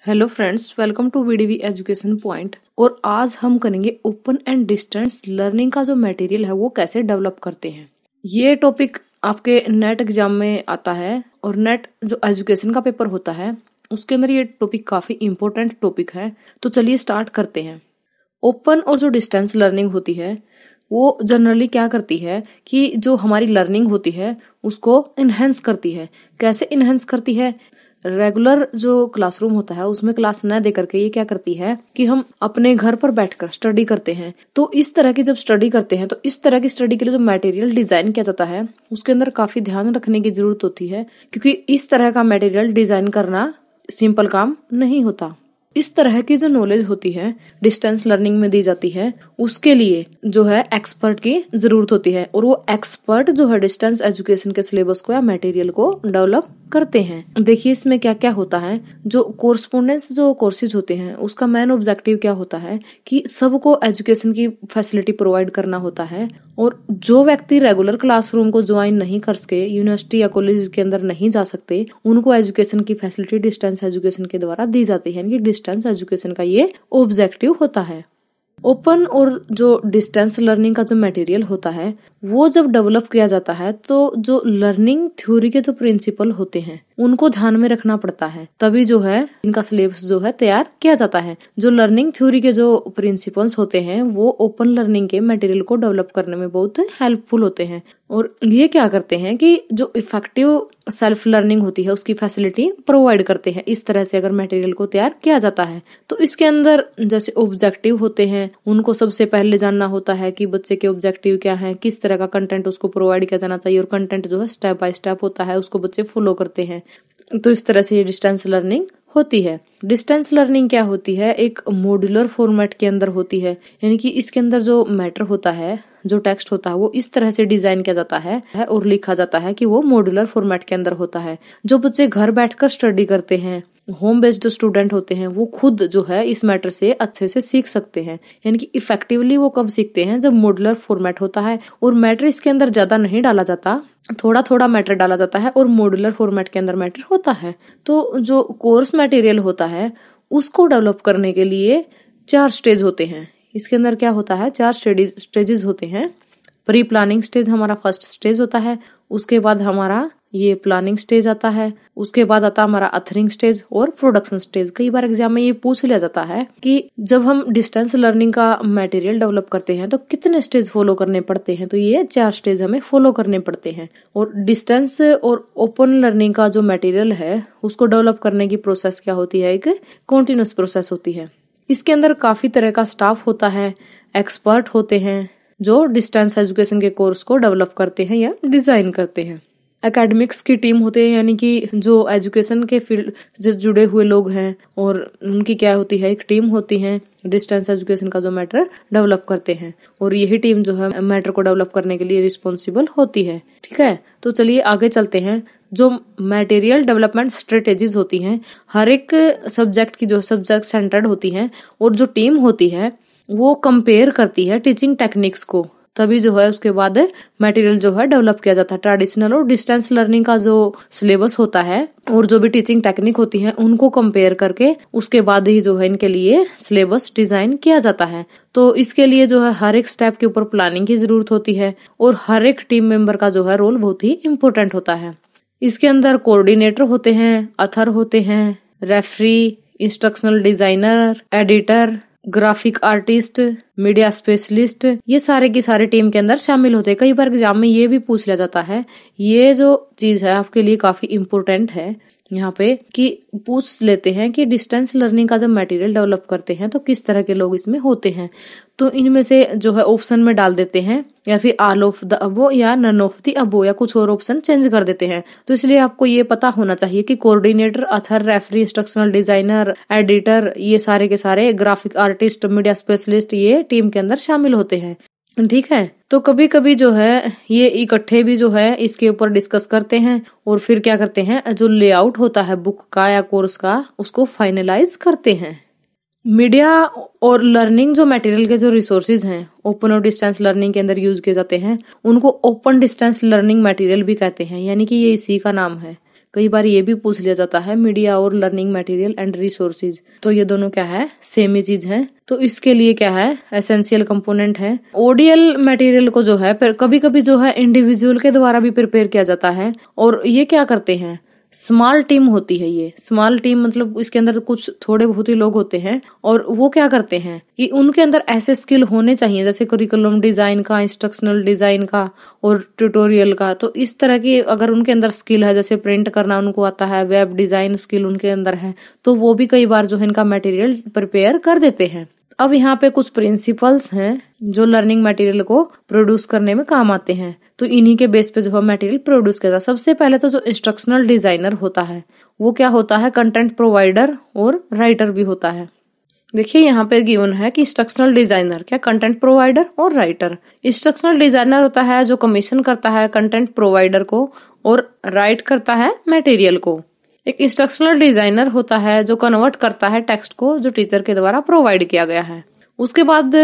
Hello friends, welcome to VDV education point. और आज हम करेंगे ओपन एंड डिस्टेंस लर्निंग का जो मटेरियल है वो कैसे डेवलप करते हैं। ये टॉपिक आपके नेट एग्जाम में आता है और नेट जो एजुकेशन का पेपर होता है उसके अंदर ये टॉपिक काफी इंपॉर्टेंट टॉपिक है। तो चलिए स्टार्ट करते हैं। ओपन और जो डिस्टेंस लर्निंग होती है वो जनरली क्या करती है कि जो हमारी लर्निंग होती है उसको इनहेंस करती है। कैसे इनहेंस करती है? रेगुलर जो क्लासरूम होता है उसमें क्लास न दे करके ये क्या करती है कि हम अपने घर पर बैठकर स्टडी करते हैं। तो इस तरह की जब स्टडी करते हैं तो इस तरह की स्टडी के लिए जो मटेरियल डिजाइन किया जाता है उसके अंदर काफी ध्यान रखने की जरूरत होती है, क्योंकि इस तरह का मटेरियल डिजाइन करना सिंपल काम नहीं होता। इस तरह की जो नॉलेज होती है डिस्टेंस लर्निंग में दी जाती है उसके लिए जो है एक्सपर्ट की जरूरत होती है, और वो एक्सपर्ट जो है डिस्टेंस एजुकेशन के सिलेबस को या मटेरियल को डेवलप करते हैं। देखिए इसमें क्या क्या होता है। जो कोर्सपोंडेंस जो कोर्सेज होते हैं उसका मेन ऑब्जेक्टिव क्या होता है कि सबको एजुकेशन की फैसिलिटी प्रोवाइड करना होता है, और जो व्यक्ति रेगुलर क्लासरूम को ज्वाइन नहीं कर सके, यूनिवर्सिटी या कॉलेज के अंदर नहीं जा सकते, उनको एजुकेशन की फैसिलिटी डिस्टेंस एजुकेशन के द्वारा दी जाती है। यानी कि डिस्टेंस एजुकेशन का ये ऑब्जेक्टिव होता है। ओपन और जो डिस्टेंस लर्निंग का जो मटेरियल होता है वो जब डेवलप किया जाता है तो जो लर्निंग थ्योरी के जो प्रिंसिपल होते हैं उनको ध्यान में रखना पड़ता है, तभी जो है इनका सिलेबस जो है तैयार किया जाता है। जो लर्निंग थ्योरी के जो प्रिंसिपल्स होते हैं वो ओपन लर्निंग के मटेरियल को डेवलप करने में बहुत हेल्पफुल होते हैं, और ये क्या करते हैं कि जो इफेक्टिव सेल्फ लर्निंग होती है उसकी फैसिलिटी प्रोवाइड करते हैं। इस तरह से अगर मटेरियल को तैयार किया जाता है तो इसके अंदर जैसे ऑब्जेक्टिव होते हैं उनको सबसे पहले जानना होता है कि बच्चे के ऑब्जेक्टिव क्या है, किस तरह का कंटेंट उसको प्रोवाइड किया जाना चाहिए, और कंटेंट जो है स्टेप बाय स्टेप होता है उसको बच्चे फॉलो करते हैं। तो इस तरह से ये डिस्टेंस लर्निंग होती है। डिस्टेंस लर्निंग क्या होती है? एक मॉड्यूलर फॉर्मेट के अंदर होती है, यानी कि इसके अंदर जो मैटर होता है, जो टेक्स्ट होता है वो इस तरह से डिजाइन किया जाता है और लिखा जाता है कि वो मॉड्यूलर फॉर्मेट के अंदर होता है। जो बच्चे घर बैठकर स्टडी करते हैं, होम बेस्ड जो स्टूडेंट होते हैं, वो खुद जो है इस मैटर से अच्छे से सीख सकते हैं। यानी कि इफेक्टिवली वो कब सीखते हैं? जब मॉड्यूलर फॉर्मेट होता है और मैटर इसके अंदर ज्यादा नहीं डाला जाता, थोड़ा थोड़ा मैटर डाला जाता है और मॉड्यूलर फॉर्मेट के अंदर मैटर होता है। तो जो कोर्स मटेरियल होता है उसको डेवलप करने के लिए 4 स्टेज होते हैं। इसके अंदर क्या होता है? 4 स्टेजेस होते हैं। प्री प्लानिंग स्टेज हमारा फर्स्ट स्टेज होता है, उसके बाद हमारा ये प्लानिंग स्टेज आता है, उसके बाद आता हमारा अथरिंग स्टेज और प्रोडक्शन स्टेज। कई बार एग्जाम में ये पूछ लिया जाता है कि जब हम डिस्टेंस लर्निंग का मटेरियल डेवलप करते हैं तो कितने स्टेज फॉलो करने पड़ते हैं? तो ये 4 स्टेज हमें फॉलो करने पड़ते हैं। और डिस्टेंस और ओपन लर्निंग का जो मटेरियल है उसको डेवलप करने की प्रोसेस क्या होती है? एक कॉन्टिन्यूस प्रोसेस होती है। इसके अंदर काफी तरह का स्टाफ होता है, एक्सपर्ट होते हैं जो डिस्टेंस एजुकेशन के कोर्स को डेवलप करते हैं या डिजाइन करते हैं। एकेडमिक्स की टीम होते हैं, यानी कि जो एजुकेशन के फील्ड से जुड़े हुए लोग हैं, और उनकी क्या होती है? एक टीम होती है डिस्टेंस एजुकेशन का जो मैटर डेवलप करते हैं, और यही टीम जो है मैटर को डेवलप करने के लिए रिस्पॉन्सिबल होती है। ठीक है, तो चलिए आगे चलते हैं। जो मटेरियल डेवलपमेंट स्ट्रेटेजीज होती हैं हर एक सब्जेक्ट की, जो सब्जेक्ट सेंटर्ड होती हैं, और जो टीम होती है वो कंपेयर करती है टीचिंग टेक्निक्स को, तभी जो है उसके बाद मटेरियल जो है डेवलप किया जाता है। ट्रेडिशनल और डिस्टेंस लर्निंग का जो सिलेबस होता है और जो भी टीचिंग टेक्निक होती है उनको कंपेयर करके उसके बाद ही जो है इनके लिए सिलेबस डिजाइन किया जाता है। तो इसके लिए जो है हर एक स्टेप के ऊपर प्लानिंग की जरूरत होती है, और हर एक टीम मेंबर का जो है रोल बहुत ही इम्पोर्टेंट होता है। इसके अंदर कोऑर्डिनेटर होते हैं, अथर होते हैं, referee, instructional designer, editor, graphic artist, media specialist, ये सारे की सारी टीम के अंदर शामिल होते हैं। कई बार एग्जाम में ये भी पूछ लिया जाता है, ये जो चीज है आपके लिए काफी इम्पोर्टेंट है यहाँ पे, कि पूछ लेते हैं कि डिस्टेंस लर्निंग का जब मटेरियल डेवलप करते हैं तो किस तरह के लोग इसमें होते हैं। तो इनमें से जो है ऑप्शन में डाल देते हैं, या फिर ऑल ऑफ द अबो या नन ऑफ द अबो, या कुछ और ऑप्शन चेंज कर देते हैं। तो इसलिए आपको ये पता होना चाहिए कि coordinator, author, referee, instructional designer, editor, ये सारे के सारे, ग्राफिक आर्टिस्ट, मीडिया स्पेशलिस्ट, ये टीम के अंदर शामिल होते हैं। ठीक है, तो कभी कभी जो है ये इकट्ठे भी जो है इसके ऊपर डिस्कस करते हैं, और फिर क्या करते हैं, जो लेआउट होता है बुक का या कोर्स का उसको फाइनलाइज करते हैं। मीडिया और लर्निंग जो मटेरियल के जो रिसोर्सेज हैं ओपन और डिस्टेंस लर्निंग के अंदर यूज किए जाते हैं उनको ओपन डिस्टेंस लर्निंग मटेरियल भी कहते हैं, यानी कि ये इसी का नाम है। कई बार ये भी पूछ लिया जाता है मीडिया और लर्निंग मटेरियल एंड रिसोर्सेज, तो ये दोनों क्या है, सेम ही चीज है। तो इसके लिए क्या है, एसेंशियल कंपोनेंट है। ओडीएल मटेरियल को जो है कभी कभी जो है इंडिविजुअल के द्वारा भी प्रिपेयर किया जाता है, और ये क्या करते हैं, स्मॉल टीम होती है। ये स्मॉल टीम मतलब इसके अंदर कुछ थोड़े बहुत ही लोग होते हैं, और वो क्या करते हैं कि उनके अंदर ऐसे स्किल होने चाहिए जैसे करिकुलम डिजाइन का, इंस्ट्रक्शनल डिजाइन का और ट्यूटोरियल का। तो इस तरह की अगर उनके अंदर स्किल है, जैसे प्रिंट करना उनको आता है, वेब डिजाइन स्किल उनके अंदर है, तो वो भी कई बार जो है इनका मटेरियल प्रिपेयर कर देते हैं। अब यहाँ पे कुछ प्रिंसिपल्स हैं जो लर्निंग मटेरियल को प्रोड्यूस करने में काम आते हैं, तो इन्हीं के बेस पे जो है मटेरियल प्रोड्यूस किया जाता है। सबसे पहले तो जो इंस्ट्रक्शनल डिजाइनर होता है वो क्या होता है, कंटेंट प्रोवाइडर और राइटर भी होता है। देखिए यहाँ पे गिवन है कि इंस्ट्रक्शनल डिजाइनर क्या, कंटेंट प्रोवाइडर और राइटर। इंस्ट्रक्शनल डिजाइनर होता है जो कमीशन करता है कंटेंट प्रोवाइडर को और राइट करता है मटेरियल को। एक इंस्ट्रक्शनल डिजाइनर होता है जो कन्वर्ट करता है टेक्स्ट को जो टीचर के द्वारा प्रोवाइड किया गया है। उसके बाद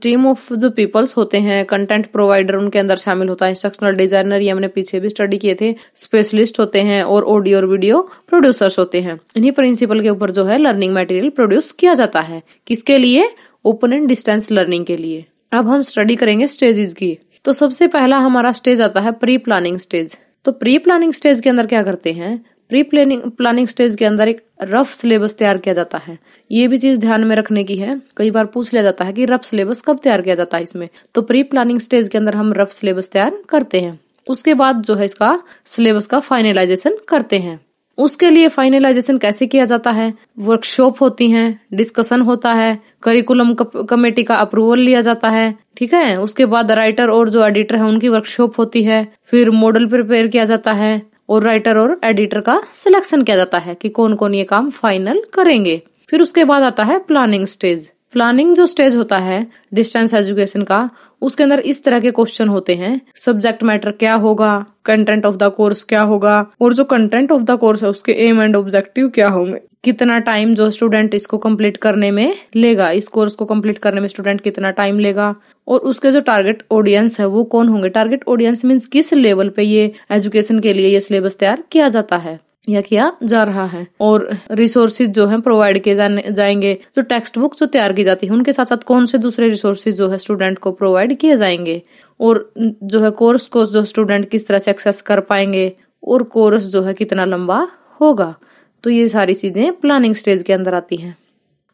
टीम ऑफ जो पीपल्स होते हैं, कंटेंट प्रोवाइडर उनके अंदर शामिल होता है, इंस्ट्रक्शनल डिजाइनर ये हमने पीछे भी स्टडी किए थे, स्पेशलिस्ट होते हैं और ऑडियो और वीडियो प्रोड्यूसर्स होते हैं। इन्हीं प्रिंसिपल के ऊपर जो है लर्निंग मटेरियल प्रोड्यूस किया जाता है। किसके लिए, ओपन एंड डिस्टेंस लर्निंग के लिए। अब हम स्टडी करेंगे स्टेजेस की। तो सबसे पहला हमारा स्टेज आता है प्री प्लानिंग स्टेज। तो प्री प्लानिंग स्टेज के अंदर क्या करते हैं, प्री प्लानिंग स्टेज के अंदर एक रफ सिलेबस तैयार किया जाता है। ये भी चीज ध्यान में रखने की है, कई बार पूछ लिया जाता है कि रफ सिलेबस कब तैयार किया जाता है इसमें। तो प्री प्लानिंग स्टेज के अंदर हम रफ सिलेबस तैयार करते हैं। उसके बाद जो है इसका सिलेबस का फाइनलाइजेशन करते हैं। उसके लिए फाइनलाइजेशन कैसे किया जाता है, वर्कशॉप होती है, डिस्कशन होता है, करिकुलम कमेटी का अप्रूवल लिया जाता है, ठीक है। उसके बाद राइटर और जो एडिटर है उनकी वर्कशॉप होती है, फिर मॉडल प्रिपेयर किया जाता है और राइटर और एडिटर का सिलेक्शन किया जाता है कि कौन कौन ये काम फाइनल करेंगे। फिर उसके बाद आता है प्लानिंग स्टेज। प्लानिंग जो स्टेज होता है डिस्टेंस एजुकेशन का, उसके अंदर इस तरह के क्वेश्चन होते हैं, सब्जेक्ट मैटर क्या होगा, कंटेंट ऑफ द कोर्स क्या होगा, और जो कंटेंट ऑफ द कोर्स है उसके एम एंड ऑब्जेक्टिव क्या होंगे, कितना टाइम जो स्टूडेंट इसको कंप्लीट करने में लेगा, इस कोर्स को कंप्लीट करने में स्टूडेंट कितना टाइम लेगा, और उसके जो टारगेट ऑडियंस है वो कौन होंगे। टारगेट ऑडियंस मीन्स किस लेवल पे ये एजुकेशन के लिए ये सिलेबस तैयार किया जाता है या किया जा रहा है। और रिसोर्सेज जो है प्रोवाइड किए जाएंगे, जो टेक्स्ट बुक जो तैयार की जाती है उनके साथ साथ कौन से दूसरे रिसोर्सेज जो है स्टूडेंट को प्रोवाइड किए जाएंगे, और जो है कोर्स को जो स्टूडेंट किस तरह से एक्सेस कर पाएंगे, और कोर्स जो है कितना लंबा होगा। तो ये सारी चीजें प्लानिंग स्टेज के अंदर आती हैं।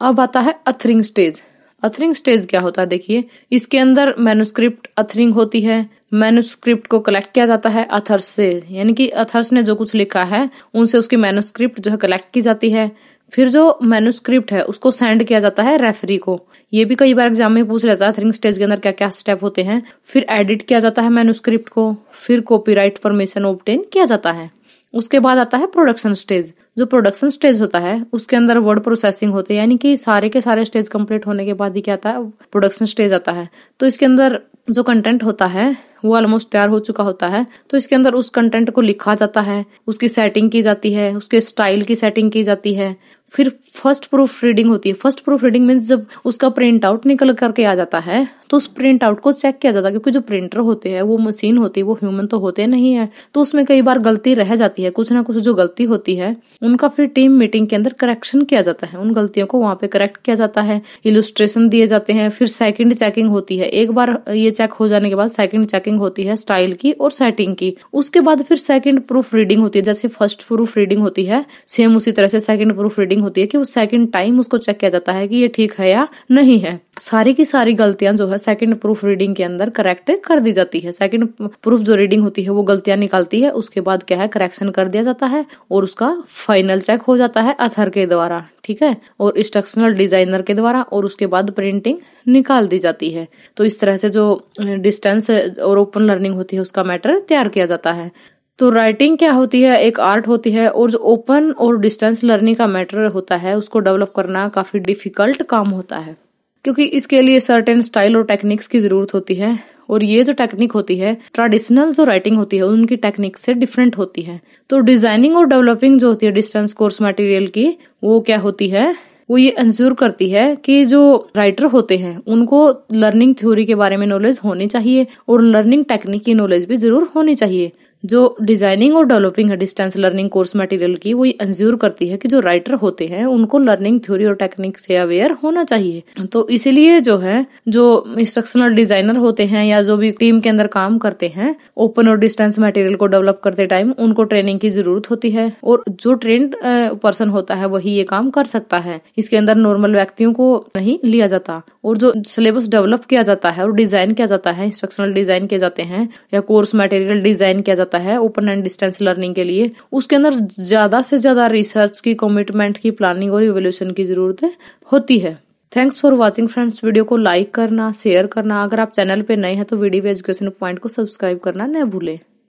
अब आता है अथरिंग स्टेज। अथरिंग स्टेज क्या होता है, देखिए इसके अंदर मैन्युस्क्रिप्ट अथरिंग होती है। मैन्युस्क्रिप्ट को कलेक्ट किया जाता है अथर्स से, यानी कि अथर्स ने जो कुछ लिखा है उनसे उसकी मैन्युस्क्रिप्ट जो है कलेक्ट की जाती है। फिर जो मैन्युस्क्रिप्ट है उसको सेंड किया जाता है रेफरी को। ये भी कई बार एग्जाम में पूछ लेता है अथरिंग स्टेज के अंदर क्या क्या स्टेप होते हैं। फिर एडिट किया जाता है मैन्युस्क्रिप्ट को, फिर कॉपीराइट परमिशन ऑब्टेन किया जाता है। उसके बाद आता है प्रोडक्शन स्टेज। जो प्रोडक्शन स्टेज होता है उसके अंदर वर्ड प्रोसेसिंग होती है, यानी कि सारे के सारे स्टेज कंप्लीट होने के बाद ही क्या आता है, प्रोडक्शन स्टेज आता है। तो इसके अंदर जो कंटेंट होता है वो ऑलमोस्ट तैयार हो चुका होता है, तो इसके अंदर उस कंटेंट को लिखा जाता है, उसकी सेटिंग की जाती है, उसके स्टाइल की सेटिंग की जाती है। फिर फर्स्ट प्रूफ रीडिंग होती है। फर्स्ट प्रूफ रीडिंग मीन्स जब उसका प्रिंट आउट निकल करके आ जाता है तो उस प्रिंट आउट को चेक किया जाता है, क्योंकि जो प्रिंटर होते हैं वो मशीन होती है, वो ह्यूमन तो होते नहीं है, तो उसमें कई बार गलती रह जाती है, कुछ ना कुछ जो गलती होती है उनका फिर टीम मीटिंग के अंदर करेक्शन किया जाता है, उन गलतियों को वहां पे करेक्ट किया जाता है, इलस्ट्रेशन दिए जाते हैं। फिर सेकंड चेकिंग होती है, एक बार ये चेक हो जाने के बाद सेकंड चेकिंग होती है स्टाइल की और सेटिंग की। उसके बाद फिर सेकंड प्रूफ रीडिंग होती है, जैसे फर्स्ट प्रूफ रीडिंग होती है सेम उसी तरह से सेकंड प्रूफ रीडिंग होती है, कि वो सेकंड टाइम उसको चेक किया जाता है कि ये ठीक है या नहीं है। सारी की सारी गलतियां जो है सेकंड प्रूफ रीडिंग के अंदर करेक्ट कर दी जाती है। सेकंड प्रूफ जो रीडिंग होती है वो गलतियां निकालती है, उसके बाद क्या है करेक्शन कर दिया जाता है और उसका फाइनल चेक हो जाता है अथर के द्वारा, ठीक है, और इंस्ट्रक्शनल डिजाइनर के द्वारा, और उसके बाद प्रिंटिंग निकाल दी जाती है। तो इस तरह से जो डिस्टेंस और ओपन लर्निंग होती है उसका मैटर तैयार किया जाता है। तो राइटिंग क्या होती है, एक आर्ट होती है, और जो ओपन और डिस्टेंस लर्निंग का मैटर होता है उसको डेवलप करना काफी डिफिकल्ट काम होता है, क्योंकि इसके लिए सर्टेन स्टाइल और टेक्निक्स की जरूरत होती है। और ये जो टेक्निक होती है ट्रेडिशनल जो राइटिंग होती है उनकी टेक्निक से डिफरेंट होती है। तो डिजाइनिंग और डेवलपिंग जो होती है डिस्टेंस कोर्स मटेरियल की, वो क्या होती है, वो ये इंश्योर करती है कि जो राइटर होते हैं उनको लर्निंग थ्योरी के बारे में नॉलेज होनी चाहिए और लर्निंग टेक्निक की नॉलेज भी जरूर होनी चाहिए। जो डिजाइनिंग और डेवलपिंग है डिस्टेंस लर्निंग कोर्स मटेरियल की, वो इंश्योर करती है कि जो राइटर होते हैं उनको लर्निंग थ्योरी और टेक्निक से अवेयर होना चाहिए। तो इसीलिए जो है जो इंस्ट्रक्शनल डिजाइनर होते हैं या जो भी टीम के अंदर काम करते हैं ओपन और डिस्टेंस मटेरियल को डेवलप करते टाइम, उनको ट्रेनिंग की जरूरत होती है और जो ट्रेंड पर्सन होता है वही ये काम कर सकता है। इसके अंदर नॉर्मल व्यक्तियों को नहीं लिया जाता। और जो सिलेबस डेवलप किया जाता है और डिजाइन किया जाता है, इंस्ट्रक्शनल डिजाइन किए जाते हैं या कोर्स मटेरियल डिजाइन किया जाता है ओपन एंड डिस्टेंस लर्निंग के लिए, उसके अंदर ज्यादा से ज्यादा रिसर्च की, कमिटमेंट की, प्लानिंग और इवोल्यूशन की जरूरत होती है। Thanks for watching friends. Video को लाइक करना, शेयर करना, अगर आप चैनल पे नए हैं तो वीडियो एजुकेशन पॉइंट को सब्सक्राइब करना न भूलें।